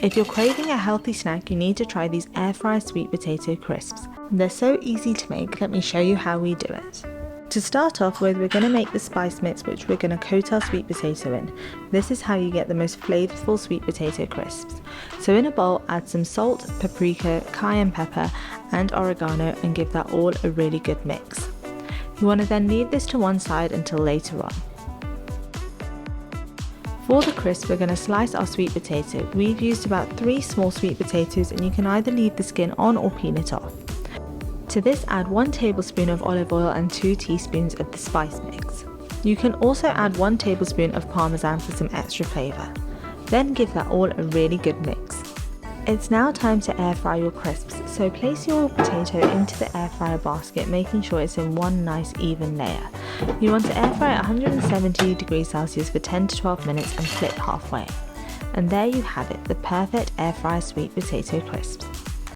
If you're craving a healthy snack, you need to try these air fry sweet potato crisps. They're so easy to make, let me show you how we do it. To start off with, we're going to make the spice mix which we're going to coat our sweet potato in. This is how you get the most flavourful sweet potato crisps. So in a bowl, add some salt, paprika, cayenne pepper and oregano and give that all a really good mix. You want to then leave this to one side until later on. For the crisp, we're going to slice our sweet potato. We've used about 3 small sweet potatoes and you can either leave the skin on or peel it off. To this, add 1 tablespoon of olive oil and 2 teaspoons of the spice mix. You can also add 1 tablespoon of parmesan for some extra flavour. Then give that all a really good mix. It's now time to air fry your crisps, so place your potato into the air fryer basket, making sure it's in one nice even layer. You want to air fry at 170 degrees Celsius for 10 to 12 minutes and flip halfway. And there you have it, the perfect air fry sweet potato crisps.